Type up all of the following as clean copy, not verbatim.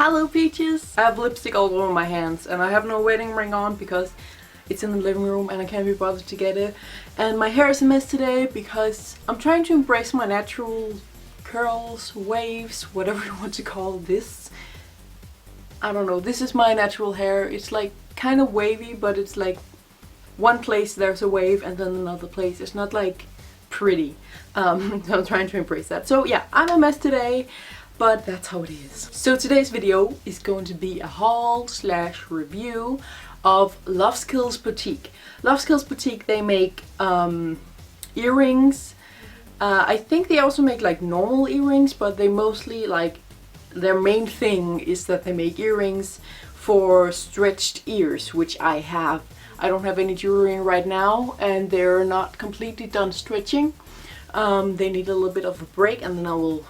Hello peaches! I have lipstick all over my hands and I have no wedding ring on because it's in the living room and I can't be bothered to get it. And my hair is a mess today because I'm trying to embrace my natural curls, waves, whatever you want to call this. I don't know, this is my natural hair. It's like kind of wavy, but it's like one place there's a wave and then another place. It's not like pretty. So I'm trying to embrace that. So yeah, I'm a mess today, but that's how it is. So today's video is going to be a haul / review of LoveKillsBoutique. LoveKillsBoutique, they make earrings. I think they also make like normal earrings, but they mostly like, their main thing is that they make earrings for stretched ears, which I have. I don't have any jewelry in right now and they're not completely done stretching. They need a little bit of a break and then I will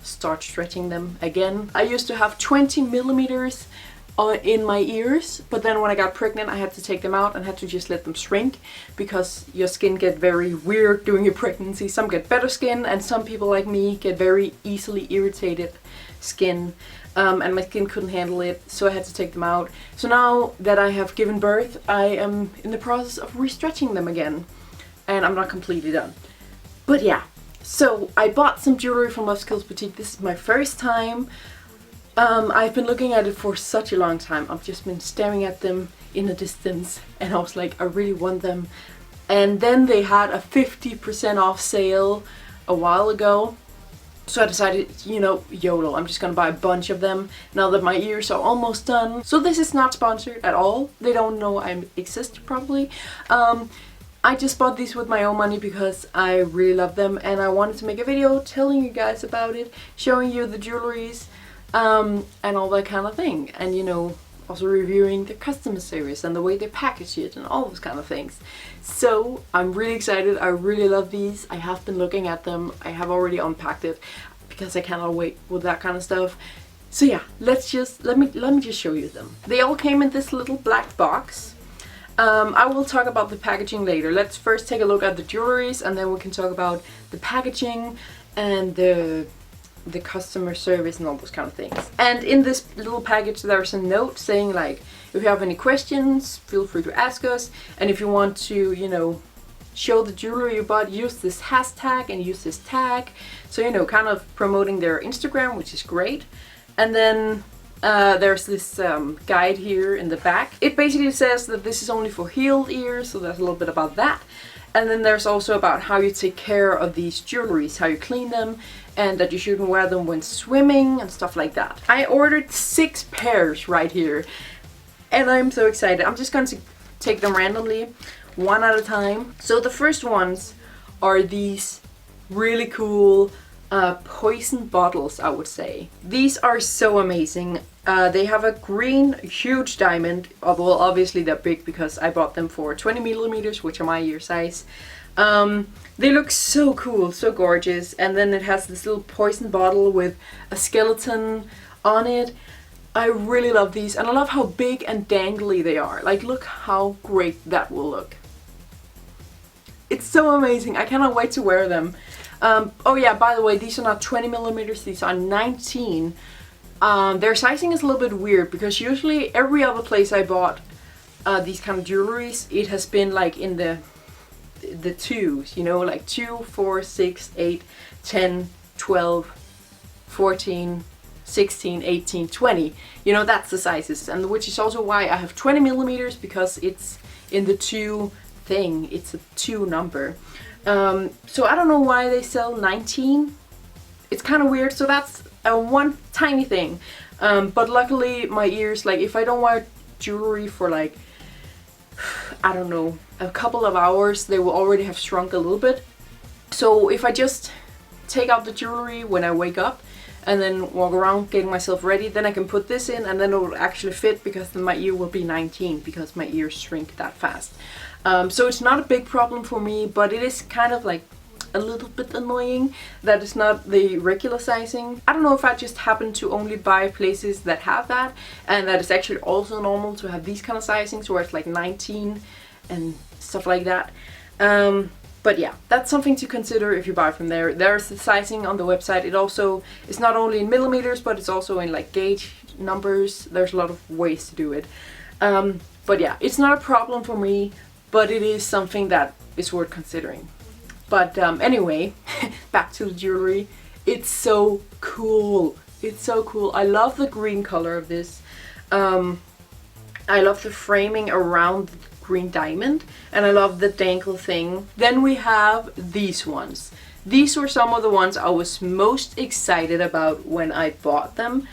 start stretching them again. I used to have 20 millimeters in my ears, but then when I got pregnant I had to take them out and had to just let them shrink because your skin get very weird during your pregnancy. Some get better skin and some people like me get very easily irritated skin, and my skin couldn't handle it, so I had to take them out. So now that I have given birth, I am in the process of restretching them again and I'm not completely done. But yeah, so I bought some jewelry from LoveKillsBoutique. This is my first time. I've been looking at it for such a long time. I've just been staring at them in the distance and I was like, I really want them. And then they had a 50% off sale a while ago. So I decided, you know, YOLO, I'm just gonna buy a bunch of them now that my ears are almost done. So this is not sponsored at all. They don't know I exist probably. I just bought these with my own money because I really love them and I wanted to make a video telling you guys about it, showing you the jewelries, and all that kind of thing, and you know, also reviewing the customer service and the way they package it and all those kind of things. So I'm really excited. I really love these. I have been looking at them. I have already unpacked it because I cannot wait with that kind of stuff. So yeah, let me just show you them. They all came in this little black box. I will talk about the packaging later. Let's first take a look at the jewelries and then we can talk about the packaging and the customer service and all those kind of things. And in this little package there's a note saying like, if you have any questions, feel free to ask us, and if you want to, you know, show the jewelry you bought, use this hashtag and use this tag. So, you know, kind of promoting their Instagram, which is great. And then there's this guide here in the back. It basically says that this is only for healed ears, so there's a little bit about that. And then there's also about how you take care of these jewelries, how you clean them, and that you shouldn't wear them when swimming and stuff like that. I ordered 6 pairs right here and I'm so excited. I'm just going to take them randomly, one at a time. So the first ones are these really cool poison bottles, I would say. These are so amazing. They have a green huge diamond. Well, obviously they're big because I bought them for 20 millimeters, which are my ear size. They look so cool, so gorgeous. And then it has this little poison bottle with a skeleton on it. I really love these and I love how big and dangly they are. Like, look how great that will look. It's so amazing. I cannot wait to wear them. Oh yeah, by the way, these are not 20 millimeters, these are 19. Their sizing is a little bit weird because usually every other place I bought these kind of jewelries, it has been like in the 2s, you know, like 2, 4, 6, 8, 10, 12, 14, 16, 18, 20. You know, that's the sizes, and which is also why I have 20 millimeters because it's in the 2 thing. It's a 2 number. So I don't know why they sell 19. It's kind of weird. So that's one tiny thing. But luckily my ears, like if I don't wear jewelry for like, I don't know, a couple of hours, they will already have shrunk a little bit. So if I just take out the jewelry when I wake up and then walk around getting myself ready, then I can put this in and then it will actually fit because then my ear will be 19 because my ears shrink that fast. So it's not a big problem for me, but it is kind of like a little bit annoying that it's not the regular sizing. I don't know if I just happen to only buy places that have that and that it's actually also normal to have these kind of sizings where it's like 19 and stuff like that. But yeah, that's something to consider if you buy from there. There's the sizing on the website. It also is not only in millimeters, but it's also in like gauge numbers. There's a lot of ways to do it. But yeah, it's not a problem for me, but it is something that is worth considering. But anyway, back to the jewelry. It's so cool. It's so cool. I love the green color of this. I love the framing around the green diamond, and I love the dangle thing. Then we have these ones. These were some of the ones I was most excited about when I bought them.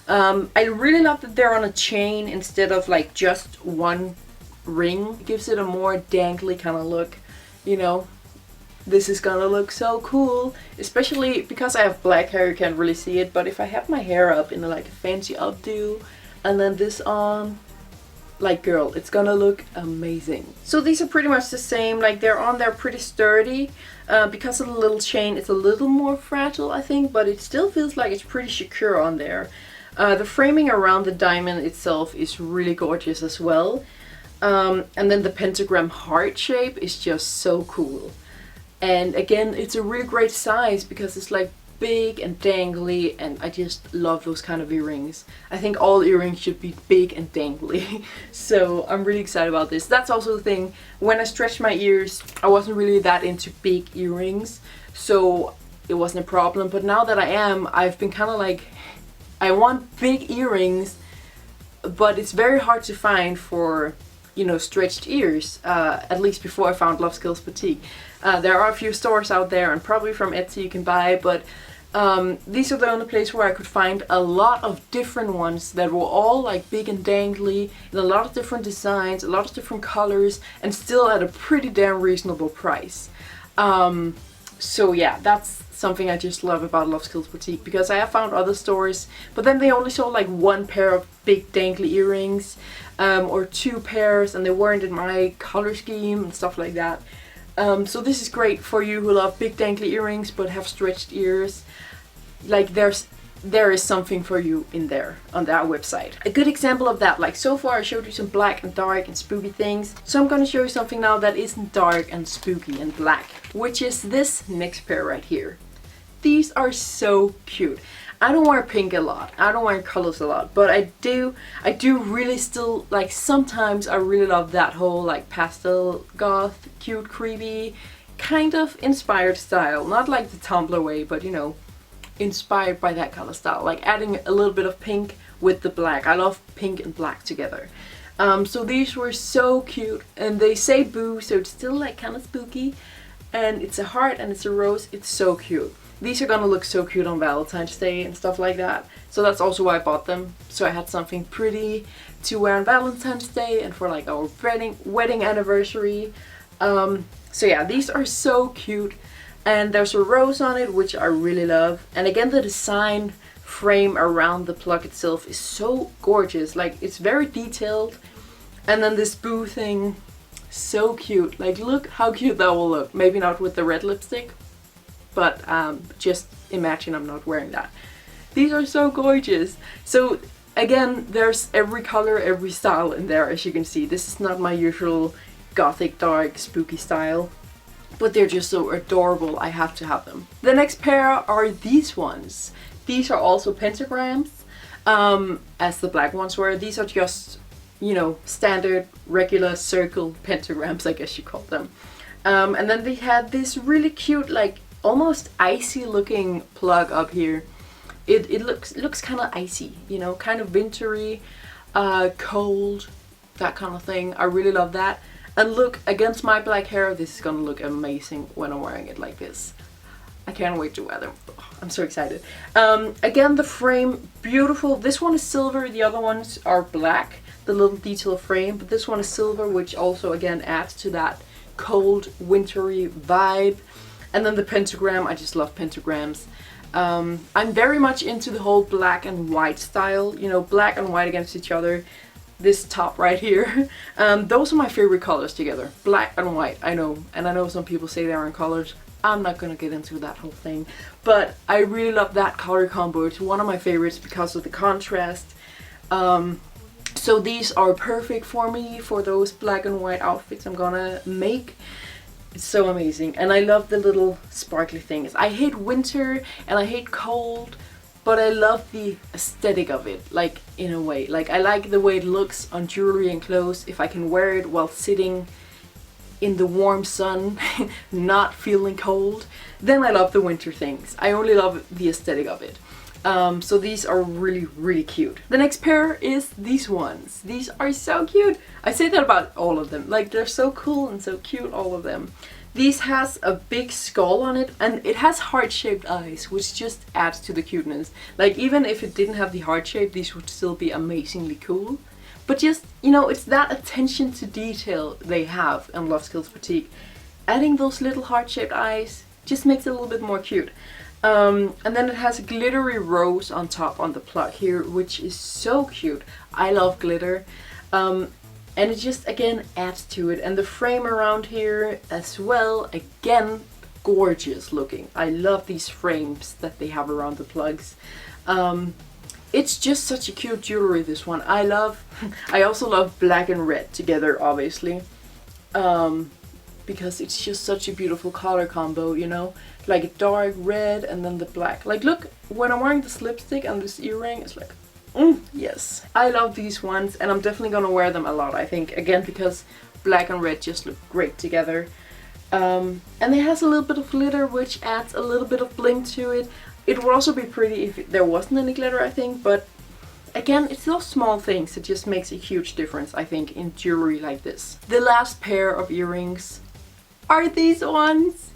I really love that they're on a chain instead of like just one ring. It gives it a more dangly kind of look, you know. This is gonna look so cool, especially because I have black hair. You can't really see it, but if I have my hair up in like a fancy updo and then this on, like, girl, it's gonna look amazing. So these are pretty much the same. Like, they're on there pretty sturdy. Because of the little chain, it's a little more fragile, I think, but it still feels like it's pretty secure on there. The framing around the diamond itself is really gorgeous as well. And then the pentagram heart shape is just so cool. And again, it's a really great size because it's like big and dangly, and I just love those kind of earrings. I think all earrings should be big and dangly. So I'm really excited about this. That's also the thing. When I stretched my ears, I wasn't really that into big earrings, so it wasn't a problem. But now that I am, I've been kind of like, I want big earrings, but it's very hard to find for, you know, stretched ears, at least before I found LoveKillsBoutique. There are a few stores out there, and probably from Etsy you can buy, but these are the only place where I could find a lot of different ones that were all like big and dangly, in a lot of different designs, a lot of different colors, and still at a pretty damn reasonable price. So yeah, that's something I just love about LoveKillsBoutique, because I have found other stores, but then they only sold like one pair of big dangly earrings, or two pairs, and they weren't in my color scheme and stuff like that. So this is great for you who love big dangly earrings but have stretched ears. Like, there is something for you in there on that website. A good example of that, like, so far I showed you some black and dark and spooky things. So I'm gonna show you something now that isn't dark and spooky and black, which is this next pair right here. These are so cute. I don't wear pink a lot. I don't wear colors a lot, but I do really still, like, sometimes I really love that whole like pastel goth, cute, creepy, kind of inspired style. Not like the Tumblr way, but you know, inspired by that color style. Like adding a little bit of pink with the black. I love pink and black together. So these were so cute, and they say boo, so it's still like kind of spooky. And it's a heart and it's a rose. It's so cute. These are gonna look so cute on Valentine's Day and stuff like that. So that's also why I bought them. So I had something pretty to wear on Valentine's Day and for like our wedding anniversary. So yeah, these are so cute. And there's a rose on it, which I really love. And again, the design frame around the plug itself is so gorgeous. Like, it's very detailed. And then this boo thing, so cute. Like, look how cute that will look. Maybe not with the red lipstick, but just imagine I'm not wearing that. These are so gorgeous. So again, there's every color, every style in there, as you can see. This is not my usual gothic, dark, spooky style, but they're just so adorable. I have to have them. The next pair are these ones. These are also pentagrams, as the black ones were. These are just, you know, standard, regular circle pentagrams, I guess you call them. And then they had this really cute, like, almost icy looking plug up here. It looks kind of icy, you know, kind of wintry, cold, that kind of thing. I really love that. And look, against my black hair, this is gonna look amazing when I'm wearing it like this. I can't wait to wear them. Oh, I'm so excited. Again, the frame, beautiful. This one is silver, the other ones are black, the little detail frame, but this one is silver, which also again adds to that cold, wintry vibe. And then the pentagram, I just love pentagrams. I'm very much into the whole black and white style, you know, black and white against each other. This top right here, those are my favorite colors together, black and white. I know, and I know some people say they aren't colors. I'm not gonna get into that whole thing, but I really love that color combo. It's one of my favorites because of the contrast. So these are perfect for me for those black and white outfits I'm gonna make. It's so amazing. And I love the little sparkly things. I hate winter and I hate cold, but I love the aesthetic of it, like in a way. Like I like the way it looks on jewelry and clothes. If I can wear it while sitting in the warm sun, not feeling cold, then I love the winter things. I only love the aesthetic of it. So these are really, really cute. The next pair is these ones. These are so cute. I say that about all of them. Like they're so cool and so cute, all of them. These has a big skull on it and it has heart-shaped eyes, which just adds to the cuteness. Like even if it didn't have the heart shape, these would still be amazingly cool. But just, you know, it's that attention to detail they have in LoveKillsBoutique. Adding those little heart-shaped eyes just makes it a little bit more cute. And then it has a glittery rose on top on the plug here, which is so cute. I love glitter. And it just, again, adds to it. And the frame around here as well, again, gorgeous looking. I love these frames that they have around the plugs. It's just such a cute jewelry, this one. I also love black and red together, obviously. Because it's just such a beautiful color combo, you know? Like a dark red and then the black. Like look, when I'm wearing this lipstick and this earring, it's like, yes. I love these ones and I'm definitely gonna wear them a lot, I think. Again, because black and red just look great together. And it has a little bit of glitter, which adds a little bit of bling to it. It would also be pretty if there wasn't any glitter, I think, but again, it's those small things that just makes a huge difference, I think, in jewelry like this. The last pair of earrings are these ones.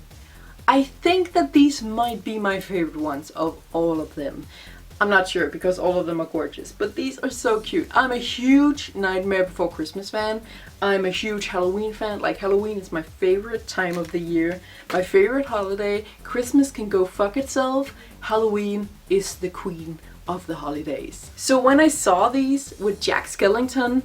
I think that these might be my favorite ones of all of them. I'm not sure because all of them are gorgeous, but these are so cute. I'm a huge Nightmare Before Christmas fan. I'm a huge Halloween fan. Like Halloween is my favorite time of the year, my favorite holiday. Christmas can go fuck itself. Halloween is the queen of the holidays. So when I saw these with Jack Skellington,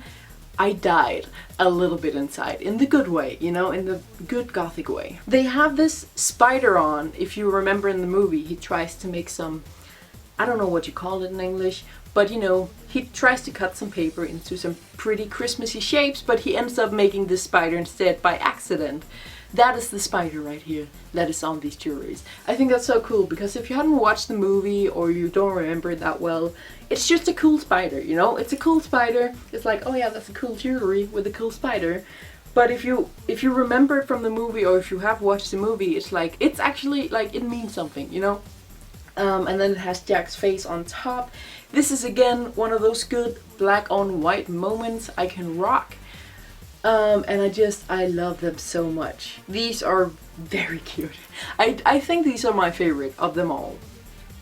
I died a little bit inside, in the good way, you know, in the good gothic way. They have this spider on. If you remember in the movie, he tries to make some, I don't know what you call it in English, but you know, he tries to cut some paper into some pretty Christmassy shapes, but he ends up making this spider instead by accident. That is the spider right here that is on these jewelries. I think that's so cool because if you haven't watched the movie or you don't remember it that well, it's just a cool spider, you know? It's a cool spider. It's like, oh yeah, that's a cool jewelry with a cool spider. But if you remember it from the movie or if you have watched the movie, it's like, it's actually like, it means something, you know? And then it has Jack's face on top. This is again one of those good black on white moments I can rock. And I love them so much. These are very cute. I think these are my favorite of them all,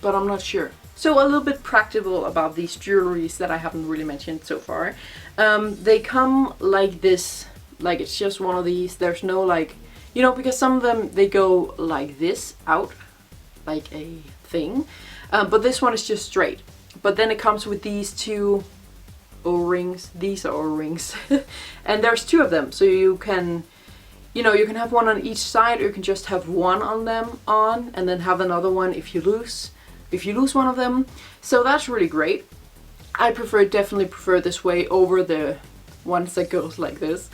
but I'm not sure. So a little bit practical about these jewelries that I haven't really mentioned so far. They come like this, like it's just one of these. There's no like, you know, because some of them, they go like this out, like a thing. But this one is just straight. But then it comes with these two O-rings. These are O-rings. And there's two of them, so you can, you know, you can have one on each side or you can just have one on them on and then have another one if you lose one of them. So that's really great. I definitely prefer this way over the ones that goes like this,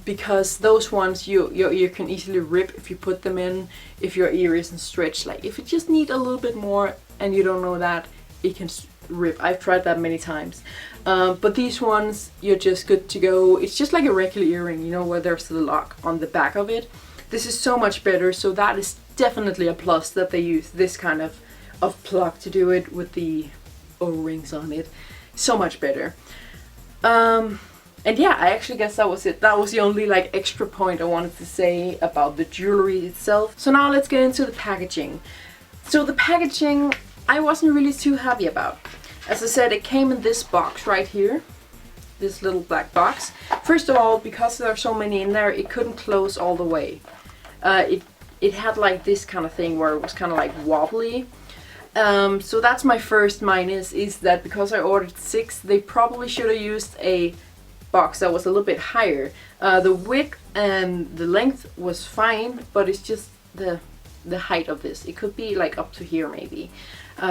because those ones you can easily rip if you put them in, if your ear isn't stretched. Like if you just need a little bit more and you don't know that, it can rip. I've tried that many times. But these ones, you're just good to go. It's just like a regular earring, you know, where there's the lock on the back of it. This is so much better, so that is definitely a plus that they use this kind of plug to do it with the O-rings on it. So much better. And yeah, I actually guess that was it. That was the only like extra point I wanted to say about the jewelry itself. So now let's get into the packaging. So the packaging, I wasn't really too happy about. As I said, it came in this box right here. This little black box. First of all, because there are so many in there, it couldn't close all the way. It had like this kind of thing where it was kind of like wobbly. So that's my first minus, is that because I ordered 6, they probably should have used a box that was a little bit higher. The width and the length was fine, but it's just the height of this. It could be like up to here maybe.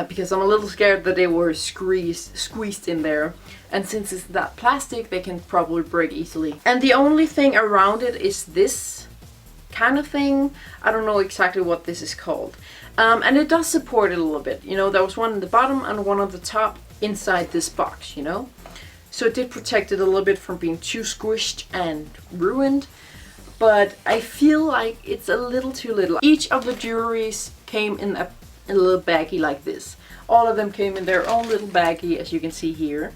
Because I'm a little scared that they were squeezed in there, and since it's that plastic, they can probably break easily. And the only thing around it is this kind of thing. I don't know exactly what this is called. And it does support it a little bit. You know, there was one in the bottom and one on the top inside this box, you know. So it did protect it a little bit from being too squished and ruined. But I feel like it's a little too little. Each of the jewelries came in a little baggie like this. All of them came in their own little baggie, as you can see here,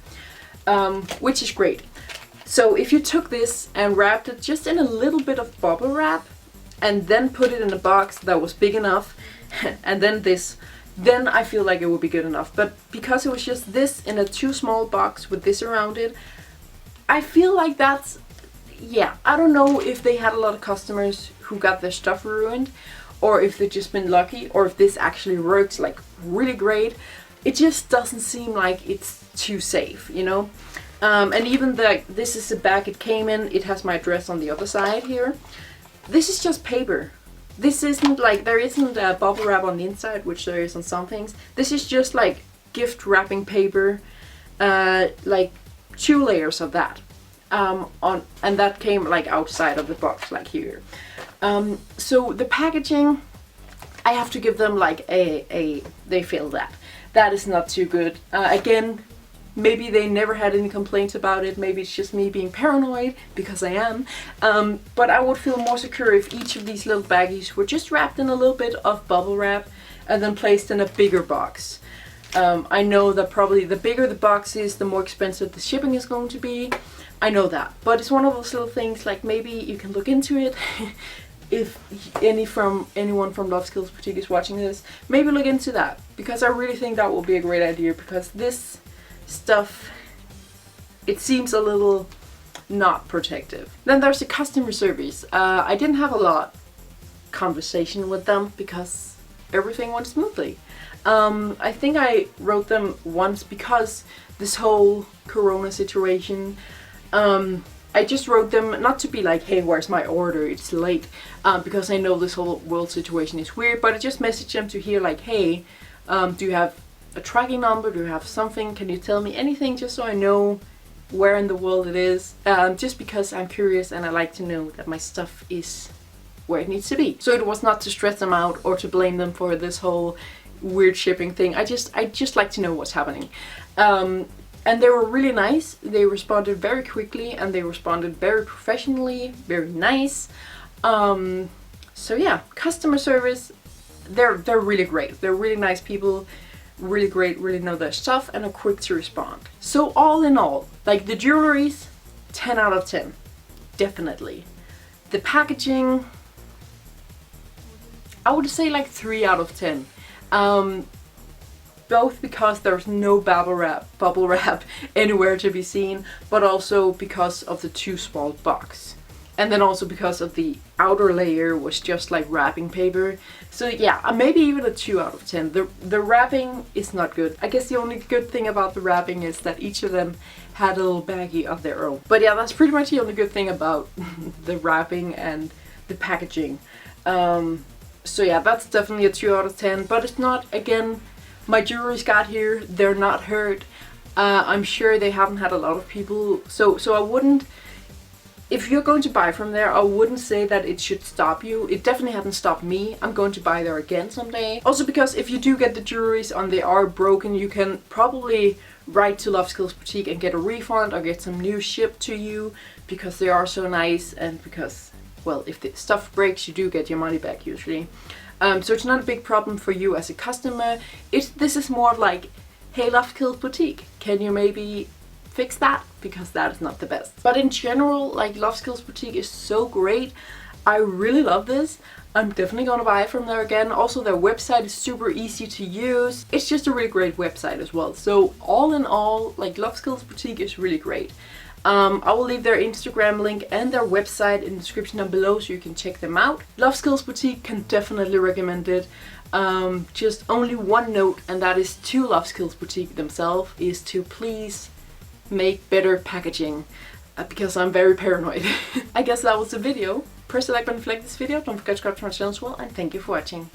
which is great. So if you took this and wrapped it just in a little bit of bubble wrap and then put it in a box that was big enough and then this, then I feel like it would be good enough. But because it was just this in a too small box with this around it, I feel like that's, yeah, I don't know if they had a lot of customers who got their stuff ruined, or if they've just been lucky, or if this actually works like really great. It just doesn't seem like it's too safe, you know. And even this is the bag it came in. It has my address on the other side here. This is just paper. This isn't like, there isn't a bubble wrap on the inside, which there is on some things. This is just like gift wrapping paper, like 2 layers of that. And that came like outside of the box, like here. So the packaging, I have to give them like they failed that. That is not too good. Again, maybe they never had any complaints about it. Maybe it's just me being paranoid, because I am. But I would feel more secure if each of these little baggies were just wrapped in a little bit of bubble wrap and then placed in a bigger box. I know that probably the bigger the box is, the more expensive the shipping is going to be. I know that, but it's one of those little things, like maybe you can look into it. If anyone from LoveKillsBoutique is watching this, maybe look into that, because I really think that will be a great idea, because this stuff, it seems a little not protective. Then there's the customer service. I didn't have a lot conversation with them because everything went smoothly. I think I wrote them once because this whole corona situation. I just wrote them not to be like, hey, where's my order, it's late, because I know this whole world situation is weird, but I just messaged them to hear like, hey, do you have a tracking number, do you have something, can you tell me anything, just so I know where in the world it is, just because I'm curious and I like to know that my stuff is where it needs to be. So it was not to stress them out or to blame them for this whole weird shipping thing. I just like to know what's happening. And they were really nice. They responded very quickly and they responded very professionally, very nice. So yeah, customer service, they're really great. They're really nice people, really great, really know their stuff, and are quick to respond. So all in all, like the jewelries, 10 out of 10, definitely. The packaging, I would say like 3 out of 10. Both because there's no bubble wrap anywhere to be seen, but also because of the too small box. And then also because of the outer layer was just like wrapping paper. So yeah, maybe even a 2 out of 10. The wrapping is not good. I guess the only good thing about the wrapping is that each of them had a little baggie of their own. But yeah, that's pretty much the only good thing about the wrapping and the packaging. So yeah, that's definitely a 2 out of 10, but it's not, again, my jewelry's got here, they're not hurt. I'm sure they haven't had a lot of people, so I wouldn't, if you're going to buy from there, I wouldn't say that it should stop you. It definitely hasn't stopped me. I'm going to buy there again someday. Also because if you do get the jewelries and they are broken, you can probably write to LoveKillsBoutique and get a refund or get some new shipped to you, because they are so nice, and because, well, if the stuff breaks, you do get your money back usually. So it's not a big problem for you as a customer. This is more of like, hey, LoveKillsBoutique, can you maybe fix that? Because that is not the best. But in general, like, LoveKillsBoutique is so great. I really love this. I'm definitely gonna buy it from there again. Also, their website is super easy to use. It's just a really great website as well. So all in all, like, LoveKillsBoutique is really great. I will leave their Instagram link and their website in the description down below so you can check them out. LoveKillsBoutique, can definitely recommend it. Just only one note, and that is to LoveKillsBoutique themselves, is to please make better packaging, because I'm very paranoid. I guess that was the video. Press the like button if you like this video. Don't forget to subscribe to my channel as well, and thank you for watching.